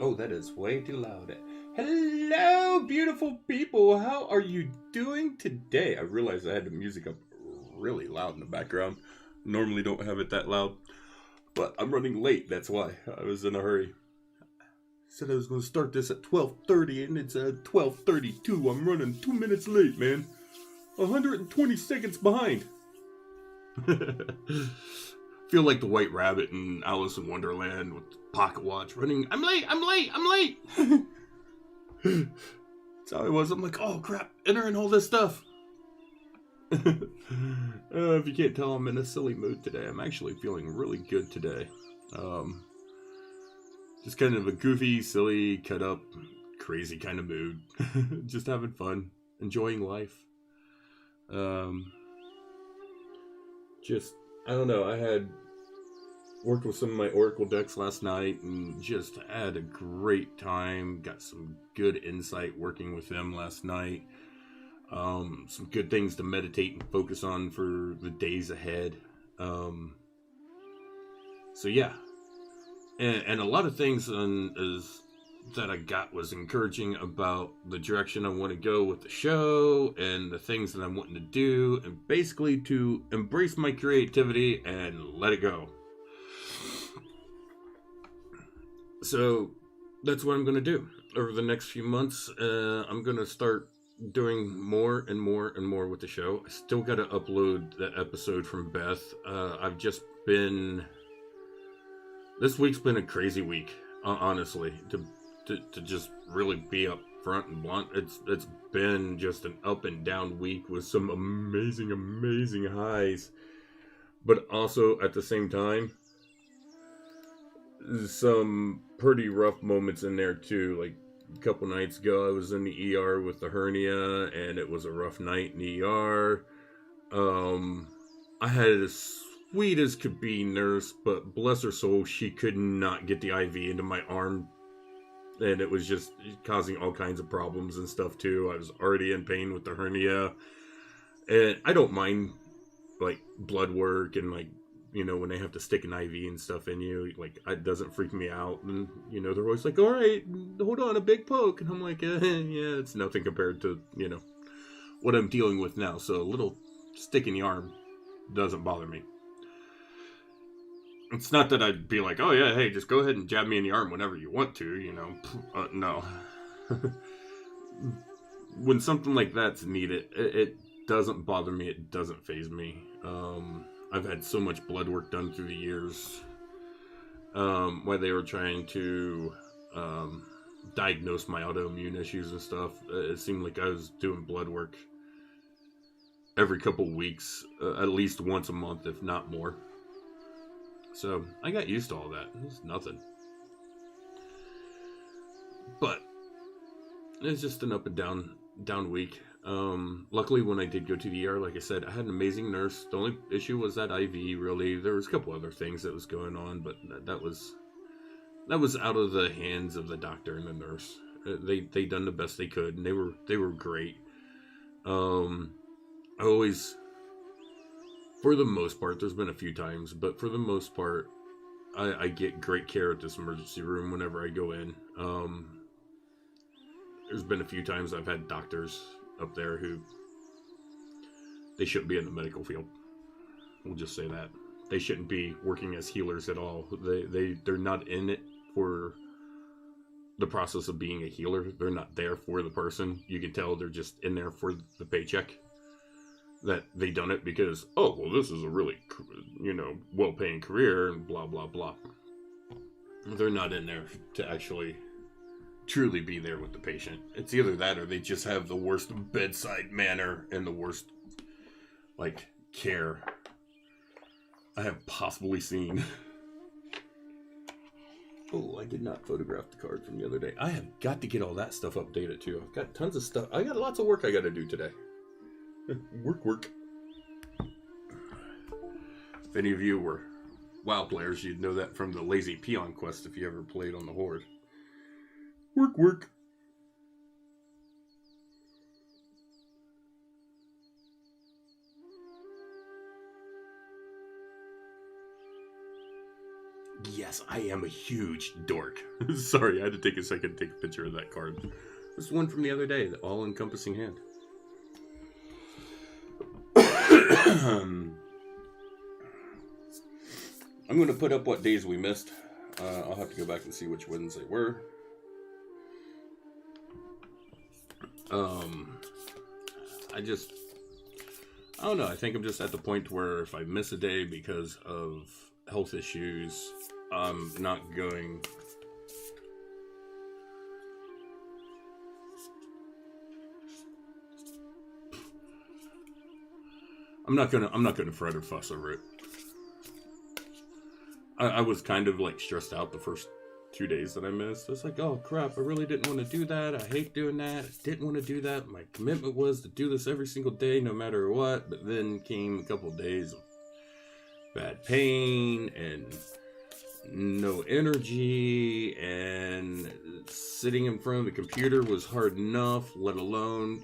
Oh, that is way too loud. Hello, beautiful people. How are you doing today? I realized I had the music up really loud in the background. Normally don't have it that loud, but I'm running late. That's why I was in a hurry. Said I was going to start this at 12:30, and it's 12:32. I'm running 2 minutes late, man. 120 seconds behind. Feel like the White Rabbit in Alice in Wonderland with the pocket watch running. I'm late. I'm late. I'm late. That's how I was. I'm like, oh crap, entering all this stuff. If you can't tell, I'm in a silly mood today. I'm actually feeling really good today. Um, just kind of a goofy, silly, cut up, crazy kind of mood. Just having fun, enjoying life. Um, just I don't know. I had worked with some of my Oracle decks last night and just had a great time. Got some good insight working with them last night. Some good things to meditate and focus on for the days ahead. Um, so yeah, and a lot of things that I got was encouraging about the direction I want to go with the show and the things that I'm wanting to do, and basically to embrace my creativity and let it go. So that's what I'm going to do over the next few months. I'm going to start doing more and more and more with the show. I still got to upload that episode from Beth. I've just been. This week's been a crazy week, honestly. To just really be up front and blunt, it's been just an up and down week with some amazing highs, but also at the same time some pretty rough moments in there too. Like a couple nights ago, I was in the ER with the hernia, and it was a rough night in the ER. I had a sweet as could be nurse, but bless her soul, she could not get the IV into my arm, and it was just causing all kinds of problems and stuff too. I was already in pain with the hernia, and I don't mind like blood work and like when they have to stick an IV and stuff in you, like it doesn't freak me out. And they're always like, "All right, hold on, a big poke," and I'm like, "Yeah, it's nothing compared to what I'm dealing with now." So a little stick in the arm doesn't bother me. It's not that I'd be like, "Oh yeah, hey, just go ahead and jab me in the arm whenever you want to," no. When something like that's needed, it doesn't bother me. It doesn't faze me. I've had so much blood work done through the years. While they were trying to diagnose my autoimmune issues and stuff, it seemed like I was doing blood work every couple weeks, at least once a month, if not more. So I got used to all that. It's nothing. But it's just an up and down week. Luckily, when I did go to the ER, like I said, I had an amazing nurse. The only issue was that IV. Really, there was a couple other things that was going on, but that was out of the hands of the doctor and the nurse. They done the best they could, and they were great. I always, for the most part, there's been a few times, but for the most part, I get great care at this emergency room whenever I go in. There's been a few times I've had doctors up there who they shouldn't be in the medical field. We'll just say that they shouldn't be working as healers at all. They're not in it for the process of being a healer. They're not there for the person. You can tell they're just in there for the paycheck. That they done it because, oh well, this is a really well-paying career and blah blah blah. They're not in there to actually truly be there with the patient. It's either that or they just have the worst bedside manner and the worst like care I have possibly seen. Oh, I did not photograph the card from the other day. I have got to get all that stuff updated too. I've got tons of stuff. I got lots of work I got to do today. Work. If any of you were WoW players, you'd know that from the Lazy Peon quest if you ever played on the Horde. Work. Yes, I am a huge dork. Sorry, I had to take a second to take a picture of that card. This one from the other day, the all-encompassing hand. I'm going to put up what days we missed. I'll have to go back and see which ones they were. I don't know. I think I'm just at the point where if I miss a day because of health issues, I'm not going. I'm not gonna fret or fuss over it. I was kind of like stressed out the first 2 days that I missed. I was like, oh crap, I really didn't want to do that. I hate doing that. I didn't want to do that. My commitment was to do this every single day, no matter what. But then came a couple of days of bad pain and no energy, and sitting in front of the computer was hard enough, let alone,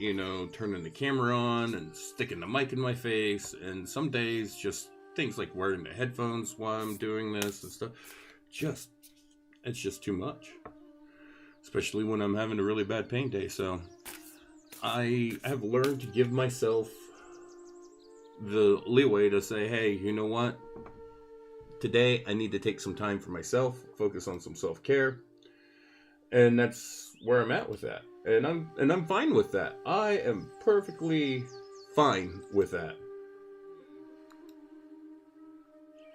turning the camera on and sticking the mic in my face. And some days just things like wearing the headphones while I'm doing this and stuff, it's just too much, especially when I'm having a really bad pain day. So I have learned to give myself the leeway to say, hey, you know what? Today I need to take some time for myself, focus on some self-care. And that's where I'm at with that. And I'm fine with that. I am perfectly fine with that.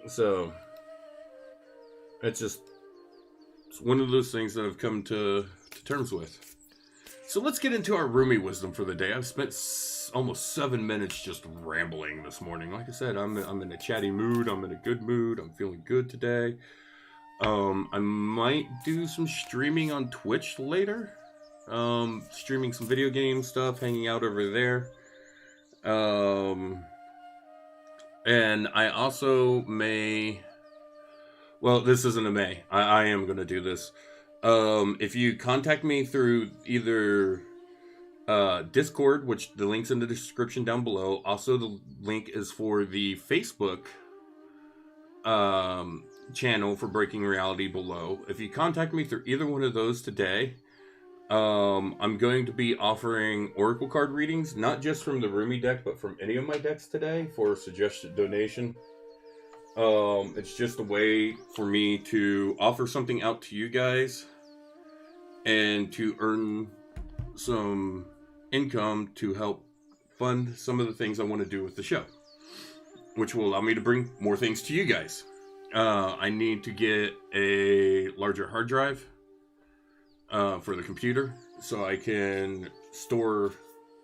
So it's one of those things that I've come to terms with. So let's get into our Rumi wisdom for the day. I've spent almost 7 minutes just rambling this morning. Like I said, I'm in a chatty mood. I'm in a good mood. I'm feeling good today. I might do some streaming on Twitch later. Streaming some video game stuff, hanging out over there. And I also may... Well, this isn't a may. I am going to do this. If you contact me through either Discord, which the link's in the description down below. Also, the link is for the Facebook channel for Breaking Reality below. If you contact me through either one of those today, I'm going to be offering Oracle card readings, not just from the Rumi deck, but from any of my decks today for a suggested donation. It's just a way for me to offer something out to you guys and to earn some income to help fund some of the things I want to do with the show, which will allow me to bring more things to you guys. I need to get a larger hard drive for the computer so I can store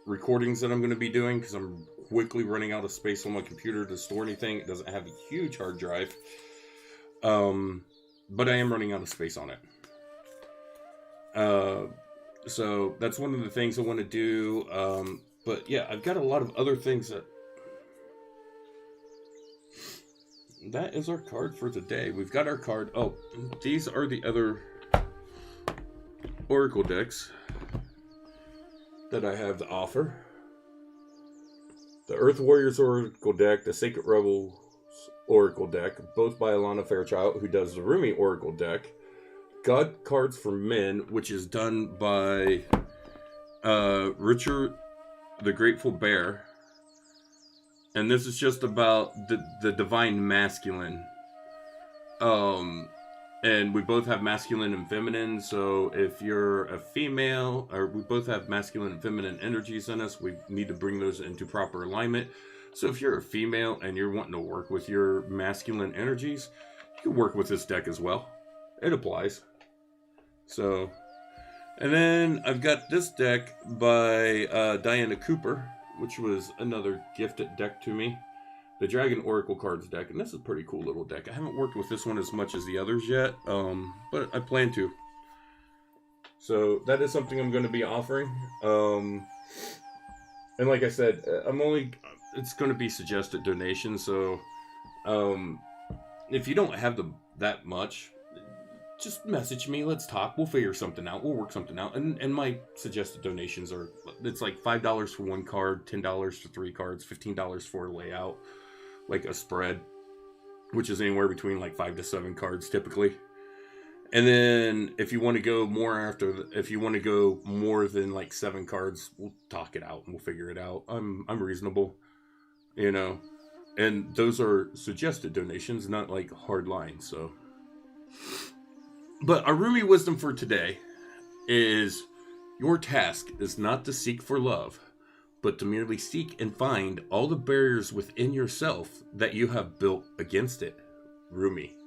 recordings that I'm going to be doing, because I'm quickly running out of space on my computer to store anything. It doesn't have a huge hard drive, but I am running out of space on it. So that's one of the things I want to do. But yeah, I've got a lot of other things that is our card for today. We've got our card. Oh, these are the other Oracle decks that I have to offer. The Earth Warriors Oracle deck, the Sacred Rebels Oracle deck, both by Alana Fairchild, who does the Rumi Oracle deck. God Cards for Men, which is done by Richard the Grateful Bear. And this is just about the divine masculine. And we both have masculine and feminine, so if you're a female, or we both have masculine and feminine energies in us, we need to bring those into proper alignment. So if you're a female and you're wanting to work with your masculine energies, you can work with this deck as well. It applies. So, and then I've got this deck by Diana Cooper, which was another gifted deck to me. The Dragon Oracle Cards deck, and this is a pretty cool little deck. I haven't worked with this one as much as the others yet, but I plan to. So that is something I'm going to be offering. And like I said, it's going to be suggested donations. So if you don't have that much, just message me. Let's talk. We'll figure something out. We'll work something out. And my suggested donations it's like $5 for one card, $10 for 3 cards, $15 for a layout, like a spread. which is anywhere between like 5 to 7 cards typically. And then if you want to go if you want to go more than like 7 cards, we'll talk it out and we'll figure it out. I'm reasonable, you know. And those are suggested donations, not like hard lines. So, but our Rumi wisdom for today is: your task is not to seek for love, but to merely seek and find all the barriers within yourself that you have built against it. Rumi.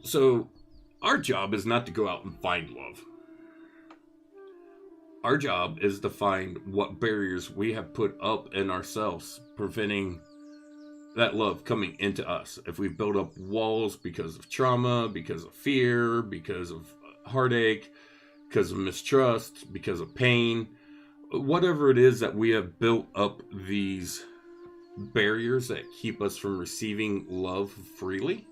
So, our job is not to go out and find love. Our job is to find what barriers we have put up in ourselves, preventing that love coming into us. If we've built up walls because of trauma, because of fear, because of heartache, because of mistrust, because of pain, whatever it is that we have built up these barriers that keep us from receiving love freely,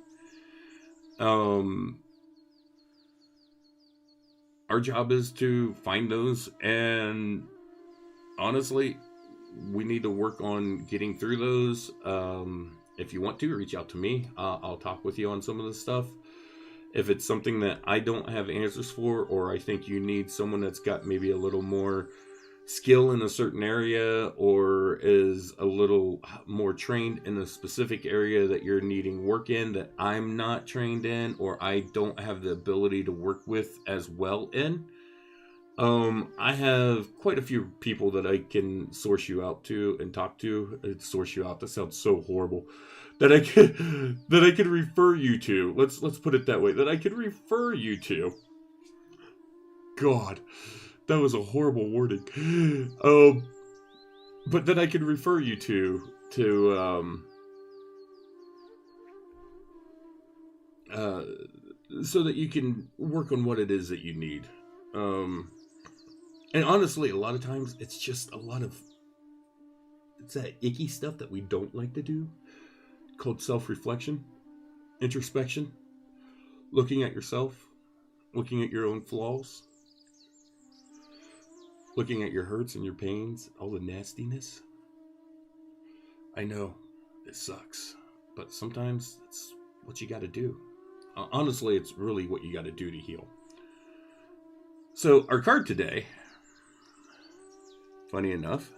our job is to find those, and honestly, we need to work on getting through those. If you want to, reach out to me. I'll talk with you on some of this stuff. If it's something that I don't have answers for, or I think you need someone that's got maybe a little more skill in a certain area, or is a little more trained in a specific area that you're needing work in that I'm not trained in, or I don't have the ability to work with as well in, I have quite a few people that I can source you out to and talk to. Source you out, that sounds so horrible. That I could refer you to. Let's put it that way. That I could refer you to. God, that was a horrible wording. But that I could refer you to so that you can work on what it is that you need. And honestly, a lot of times it's just it's that icky stuff that we don't like to do, called self-reflection, introspection, looking at yourself, looking at your own flaws, looking at your hurts and your pains, all the nastiness. I know, it sucks, but sometimes it's what you gotta do. Honestly, it's really what you gotta do to heal. So, our card today, funny enough,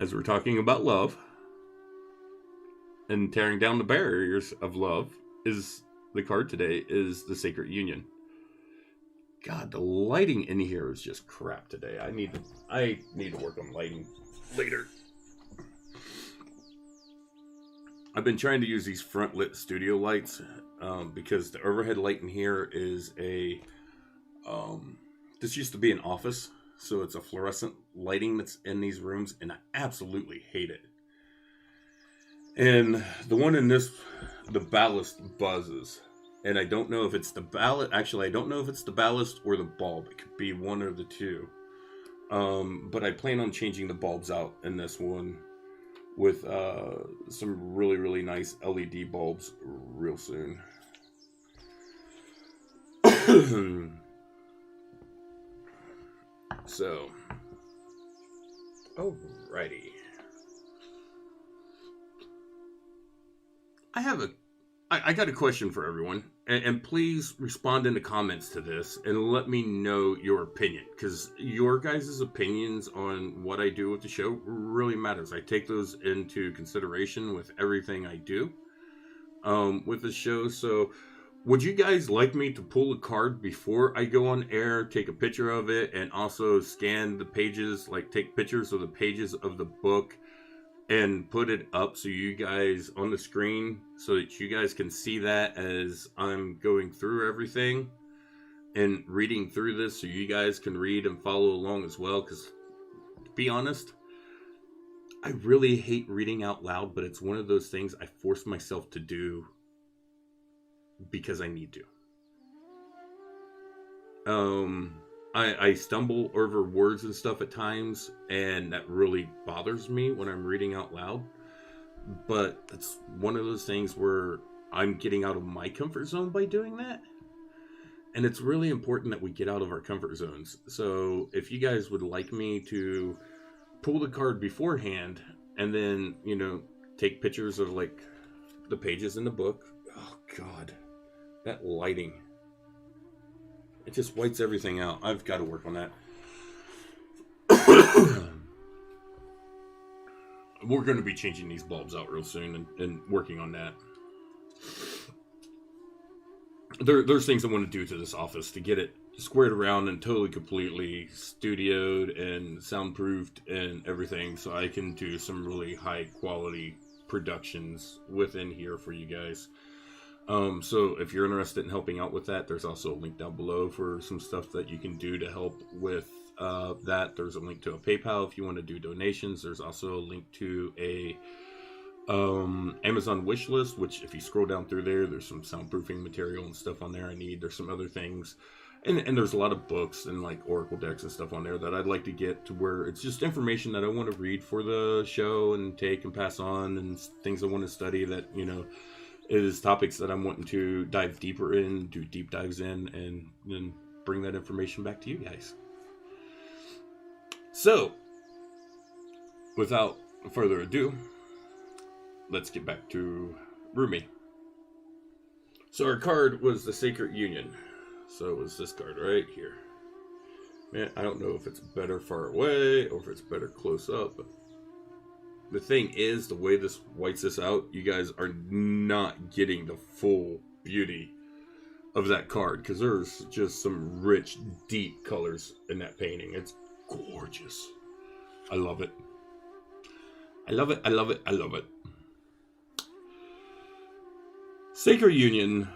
as we're talking about love and tearing down the barriers of love, the card today is the Sacred Union. God, the lighting in here is just crap today. I need to work on lighting later. I've been trying to use these front lit studio lights because the overhead light in here is this used to be an office, so it's a fluorescent lighting that's in these rooms, and I absolutely hate it. And the one in the ballast buzzes. And I don't know if it's the ballast. Actually, I don't know if it's the ballast or the bulb. It could be one or the two. But I plan on changing the bulbs out in this one with some really, really nice LED bulbs real soon. So, alrighty. I got a question for everyone, and please respond in the comments to this and let me know your opinion, because your guys' opinions on what I do with the show really matters. I take those into consideration with everything I do with the show. So would you guys like me to pull a card before I go on air, take a picture of it, and also scan the pages, like take pictures of the pages of the book and put it up so you guys on the screen, so that you guys can see that as I'm going through everything and reading through this, so you guys can read and follow along as well? Because to be honest, I really hate reading out loud, but it's one of those things I force myself to do because I need to. I stumble over words and stuff at times, and that really bothers me when I'm reading out loud. But it's one of those things where I'm getting out of my comfort zone by doing that. And it's really important that we get out of our comfort zones. So if you guys would like me to pull the card beforehand and then, take pictures of like the pages in the book. Oh God, that lighting. It just whites everything out. I've got to work on that. We're going to be changing these bulbs out real soon and working on that. There's things I want to do to this office to get it squared around and totally completely studioed and soundproofed and everything, so I can do some really high quality productions within here for you guys. So if you're interested in helping out with that, there's also a link down below for some stuff that you can do to help with that. There's a link to a PayPal if you want to do donations. There's also a link to a Amazon wish list, which if you scroll down through there, there's some soundproofing material and stuff on there I need. There's some other things. And there's a lot of books and like Oracle decks and stuff on there that I'd like to get to where it's just information that I want to read for the show and take and pass on, and things I want to study that, is topics that I'm wanting to dive deeper in, do deep dives in, and then bring that information back to you guys. So, without further ado, let's get back to Rumi. So our card was the Sacred Union. So it was this card right here. Man, I don't know if it's better far away or if it's better close up. But the thing is, the way this whites this out, you guys are not getting the full beauty of that card, because there's just some rich, deep colors in that painting. It's gorgeous. I love it. I love it. I love it. I love it. Sacred Union.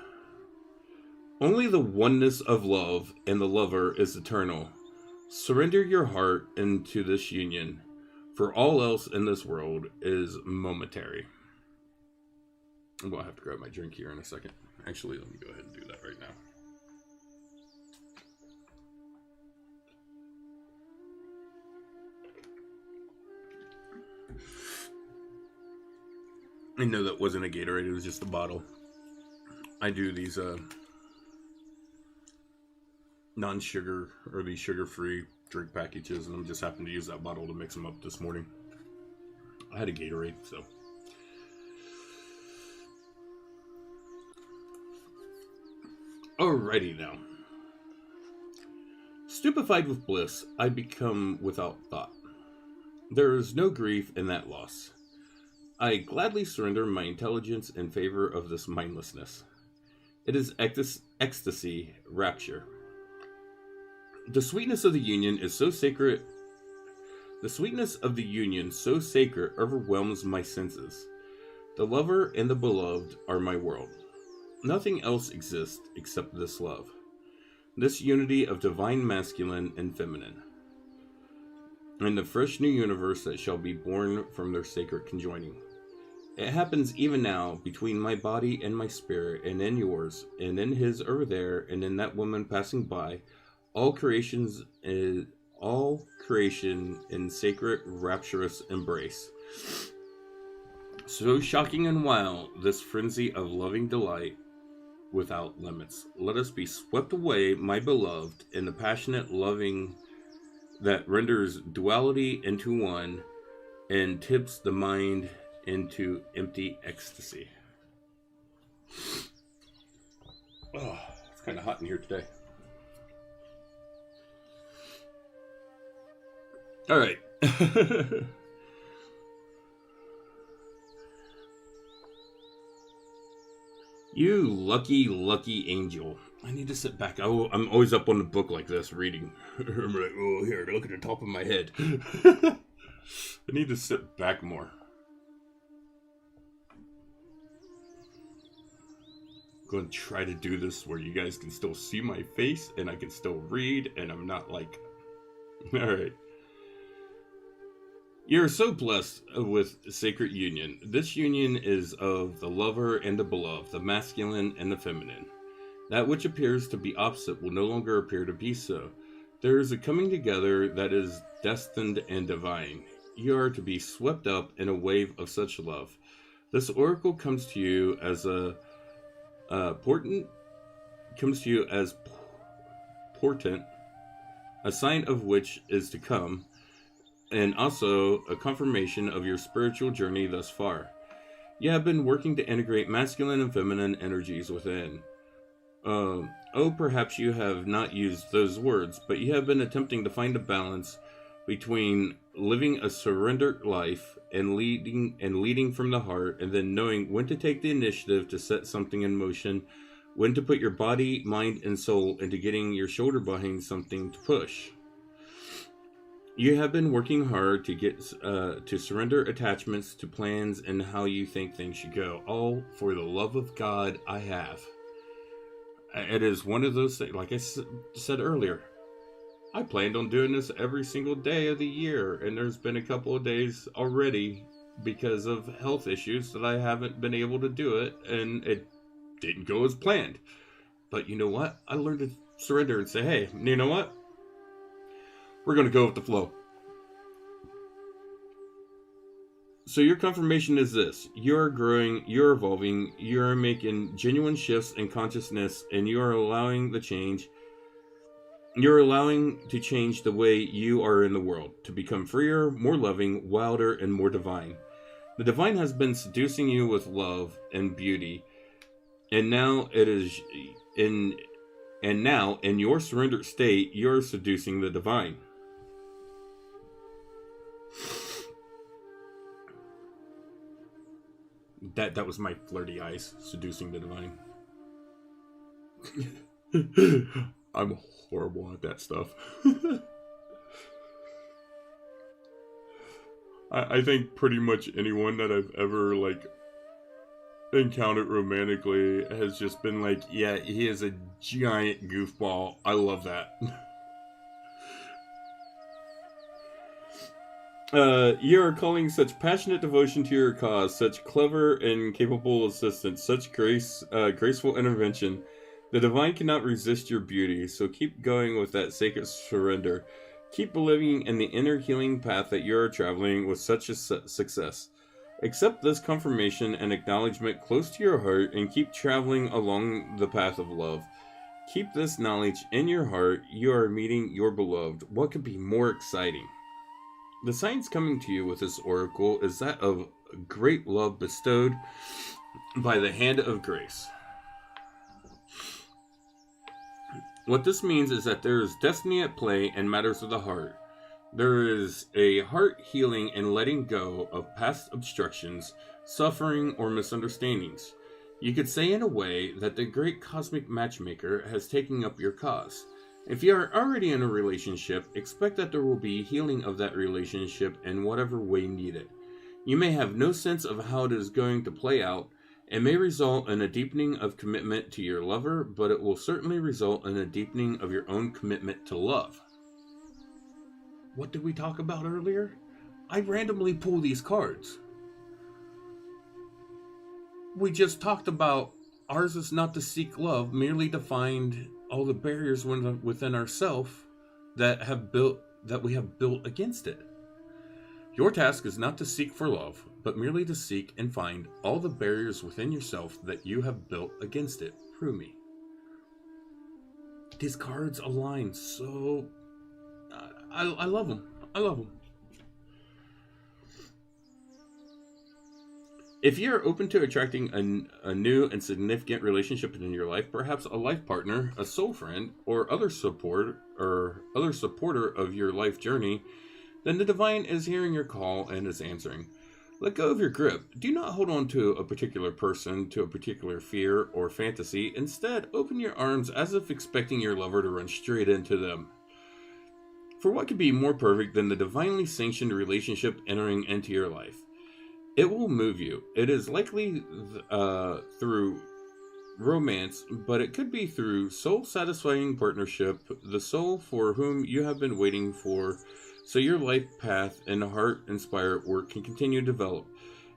Only the oneness of love and the lover is eternal. Surrender your heart into this union, for all else in this world is momentary. I'm going to have to grab my drink here in a second. Actually, let me go ahead and do that right now. I know that wasn't a Gatorade, it was just a bottle. I do these non-sugar or these sugar-free drink packages, and I'm just happened to use that bottle to mix them up this morning. I had a Gatorade, so. Alrighty now. Stupefied with bliss, I become without thought. There is no grief in that loss. I gladly surrender my intelligence in favor of this mindlessness. It is ecstasy, rapture. The sweetness of the union is so sacred. The sweetness of the union so sacred overwhelms my senses. The lover and the beloved are my world. Nothing else exists except this love. This unity of divine masculine and feminine. And the fresh new universe that shall be born from their sacred conjoining. It happens even now between my body and my spirit, and in yours, and in his over there, and in that woman passing by. All creation in sacred, rapturous embrace. So shocking and wild, this frenzy of loving delight without limits. Let us be swept away, my beloved, in the passionate loving that renders duality into one and tips the mind into empty ecstasy. Oh, it's kind of hot in here today. All right. You lucky, lucky angel. I need to sit back. I'm always up on the book like this, reading. I'm like, oh, here, look at the top of my head. I need to sit back more. I'm going to try to do this where you guys can still see my face and I can still read and I'm not like... Alright. You're so blessed with sacred union. This union is of the lover and the beloved, the masculine and the feminine. That which appears to be opposite will no longer appear to be so. There is a coming together that is destined and divine. You are to be swept up in a wave of such love. This oracle comes to you as portent, a sign of which is to come. and also a confirmation of your spiritual journey thus far. You have been working to integrate masculine and feminine energies within. Perhaps you have not used those words, but you have been attempting to find a balance between living a surrendered life and leading from the heart, and then knowing when to take the initiative to set something in motion, when to put your body, mind, and soul into getting your shoulder behind something to push. You have been working hard to get to surrender attachments to plans and how you think things should go. All for the love of God, I have. It is one of those things, like I said earlier, I planned on doing this every single day of the year, and there's been a couple of days already because of health issues that I haven't been able to do it, and it didn't go as planned. But you know what? I learned to surrender and say, hey, you know what? We're going to go with the flow. So your confirmation is this. You're growing, you're evolving, you're making genuine shifts in consciousness, and you are allowing the change. You're allowing to change the way you are in the world, to become freer, more loving, wilder, and more divine. The divine has been seducing you with love and beauty, and now in your surrendered state, you're seducing the divine. That was my flirty eyes seducing the divine. I'm horrible at that stuff. I think pretty much anyone that I've ever encountered romantically has just been like, yeah, he is a giant goofball. I love that. You are calling such passionate devotion to your cause, such clever and capable assistance, such graceful intervention. The divine cannot resist your beauty, so keep going with that sacred surrender. Keep believing in the inner healing path that you are traveling with such a success. Accept this confirmation and acknowledgement close to your heart and keep traveling along the path of love. Keep this knowledge in your heart. You are meeting your beloved. What could be more exciting? The signs coming to you with this oracle is that of great love bestowed by the hand of grace. What this means is that there is destiny at play in matters of the heart. There is a heart healing and letting go of past obstructions, suffering, or misunderstandings. You could say in a way that the great cosmic matchmaker has taken up your cause. If you are already in a relationship, expect that there will be healing of that relationship in whatever way needed. You may have no sense of how it is going to play out. It may result in a deepening of commitment to your lover, but it will certainly result in a deepening of your own commitment to love. What did we talk about earlier? I randomly pull these cards. We just talked about ours is not to seek love, merely to find all the barriers within ourselves that we have built against it. Your task is not to seek for love, but merely to seek and find all the barriers within yourself that you have built against it. Rumi. These cards align so... I love them. I love them. If you're open to attracting a new and significant relationship in your life, perhaps a life partner, a soul friend, or other supporter of your life journey, then the divine is hearing your call and is answering. Let go of your grip. Do not hold on to a particular person, to a particular fear or fantasy. Instead, open your arms as if expecting your lover to run straight into them. For what could be more perfect than the divinely sanctioned relationship entering into your life? It will move you. It is likely through romance, but it could be through soul-satisfying partnership, the soul for whom you have been waiting for, so your life path and heart-inspired work can continue to develop.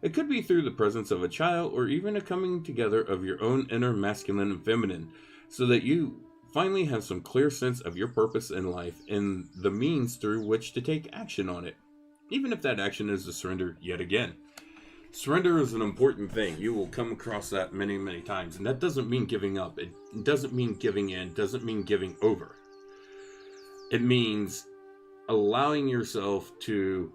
It could be through the presence of a child, or even a coming together of your own inner masculine and feminine, so that you finally have some clear sense of your purpose in life and the means through which to take action on it, even if that action is to surrender yet again. Surrender is an important thing. You will come across that many, many times. And that doesn't mean giving up. It doesn't mean giving in. It doesn't mean giving over. It means allowing yourself to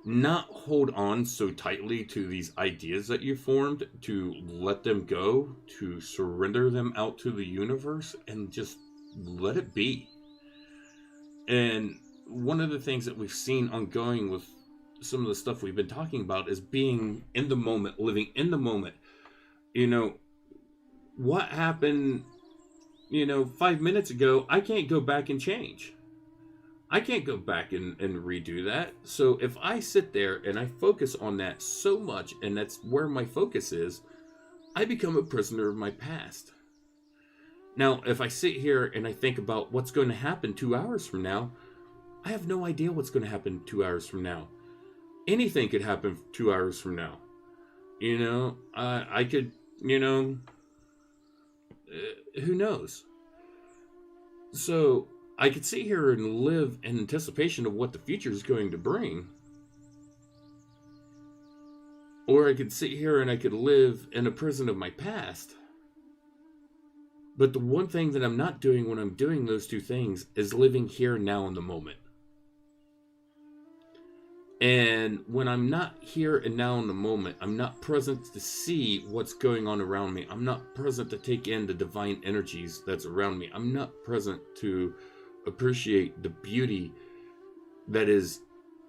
not hold on so tightly to these ideas that you formed, to let them go, to surrender them out to the universe and just let it be. And one of the things that we've seen ongoing with some of the stuff we've been talking about is being in the moment, living in the moment. You know, what happened, 5 minutes ago, I can't go back and change. I can't go back and redo that. So if I sit there and I focus on that so much, and that's where my focus is, I become a prisoner of my past. Now, if I sit here and I think about what's going to happen 2 hours from now, I have no idea what's going to happen 2 hours from now. Anything could happen 2 hours from now. I could, who knows? So I could sit here and live in anticipation of what the future is going to bring. Or I could sit here and I could live in a prison of my past. But the one thing that I'm not doing when I'm doing those two things is living here now in the moment. And when I'm not here and now in the moment, I'm not present to see what's going on around me. I'm not present to take in the divine energies that's around me. I'm not present to appreciate the beauty that is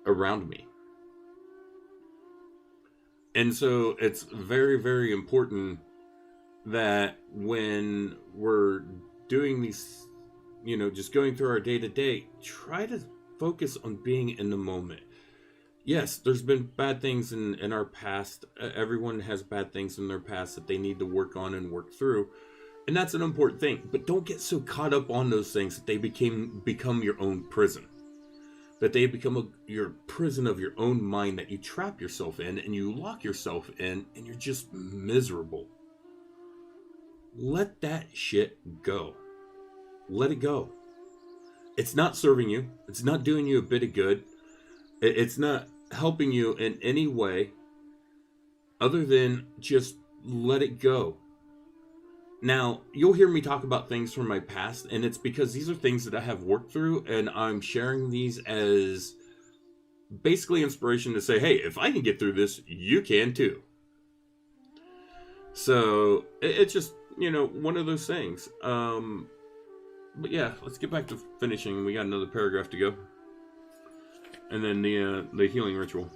around me. And so it's very, very important that when we're doing these, just going through our day to day, try to focus on being in the moment. Yes, there's been bad things in our past. Everyone has bad things in their past that they need to work on and work through. And that's an important thing. But don't get so caught up on those things that they become your own prison. That they become your prison of your own mind that you trap yourself in and you lock yourself in and you're just miserable. Let that shit go. Let it go. It's not serving you. It's not doing you a bit of good. It's not helping you in any way other than just let it go. Now, you'll hear me talk about things from my past, and it's because these are things that I have worked through, and I'm sharing these as basically inspiration to say, hey, if I can get through this, you can too. So, it's just, one of those things. But yeah, let's get back to finishing. We got another paragraph to go. And then the healing ritual.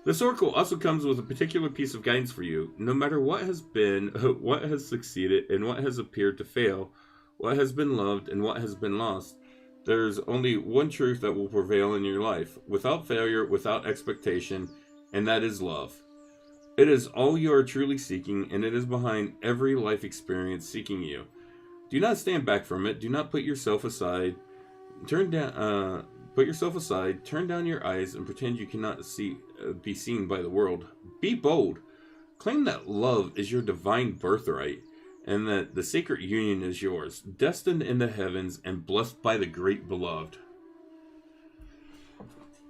This oracle also comes with a particular piece of guidance for you. No matter what has been, what has succeeded, and what has appeared to fail, what has been loved and what has been lost, there's only one truth that will prevail in your life, without failure, without expectation, and that is love. It is all you are truly seeking, and it is behind every life experience seeking you. Do not stand back from it. Do not put yourself aside. Put yourself aside, turn down your eyes, and pretend you cannot be seen by the world. Be bold. Claim that love is your divine birthright, and that the sacred union is yours, destined in the heavens and blessed by the great beloved.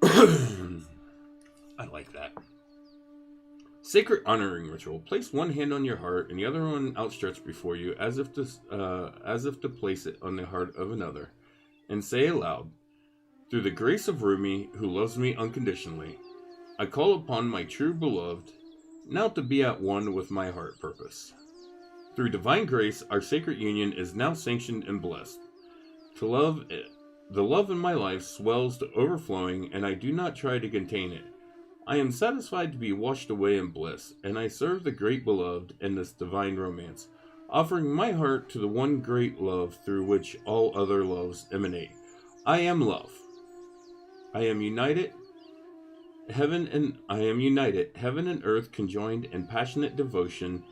I like that. Sacred honoring ritual. Place one hand on your heart and the other one outstretched before you, as if to place it on the heart of another, and say aloud, through the grace of Rumi, who loves me unconditionally, I call upon my true beloved, now to be at one with my heart purpose. Through divine grace, our sacred union is now sanctioned and blessed. The love in my life swells to overflowing, and I do not try to contain it. I am satisfied to be washed away in bliss, and I serve the great beloved in this divine romance, offering my heart to the one great love through which all other loves emanate. I am love. I am united, heaven and earth conjoined in passionate devotion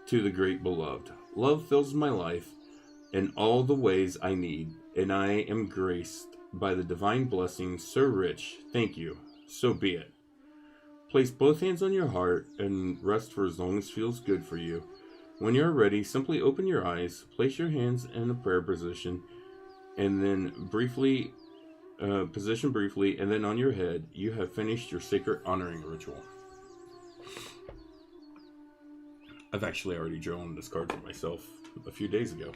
to the great beloved. Love fills my life in all the ways I need, and I am graced by the divine blessing so rich. Thank you. So be it. Place both hands on your heart and rest for as long as feels good for you. When you're ready, simply open your eyes, place your hands in a prayer position, and then position briefly, and then on your head, you have finished your sacred honoring ritual. I've actually already drawn this card for myself a few days ago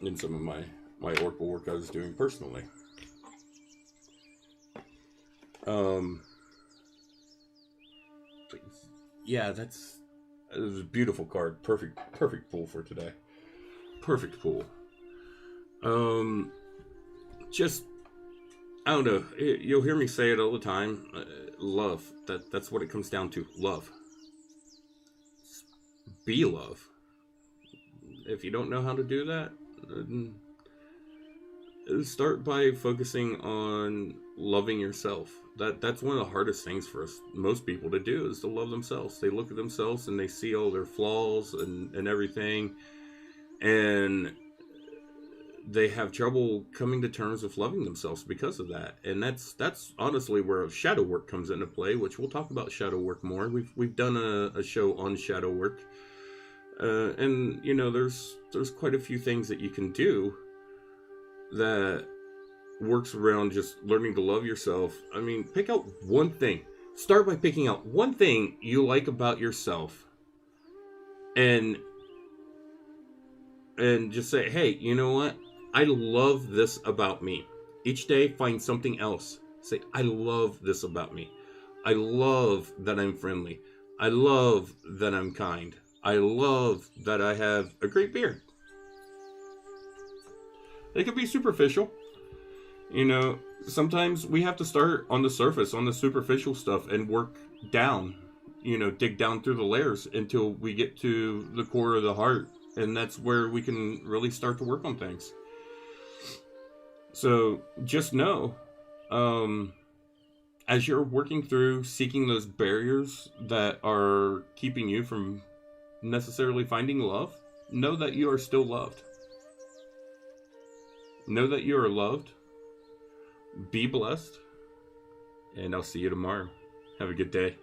in some of my Oracle work I was doing personally. Um, yeah, it was a beautiful card. Perfect pull for today. Perfect pull. Um, just I don't know. You'll hear me say it all the time. Love. That's what it comes down to. Love. Be love. If you don't know how to do that, start by focusing on loving yourself. That's one of the hardest things for us, most people, to do, is to love themselves. They look at themselves and they see all their flaws and everything, and they have trouble coming to terms with loving themselves because of that. And that's honestly where shadow work comes into play, which we'll talk about shadow work more. We've done a show on shadow work, and there's quite a few things that you can do that works around just learning to love yourself. I mean, pick out one thing. Start by picking out one thing you like about yourself, and just say, hey, you know what? I love this about me. Each day, find something else. Say, I love this about me. I love that I'm friendly. I love that I'm kind. I love that I have a great beard. It could be superficial. Sometimes we have to start on the surface, on the superficial stuff, and work down. Dig down through the layers until we get to the core of the heart. And that's where we can really start to work on things. So just know, as you're working through seeking those barriers that are keeping you from necessarily finding love, know that you are still loved. Know that you are loved. Be blessed. And I'll see you tomorrow. Have a good day.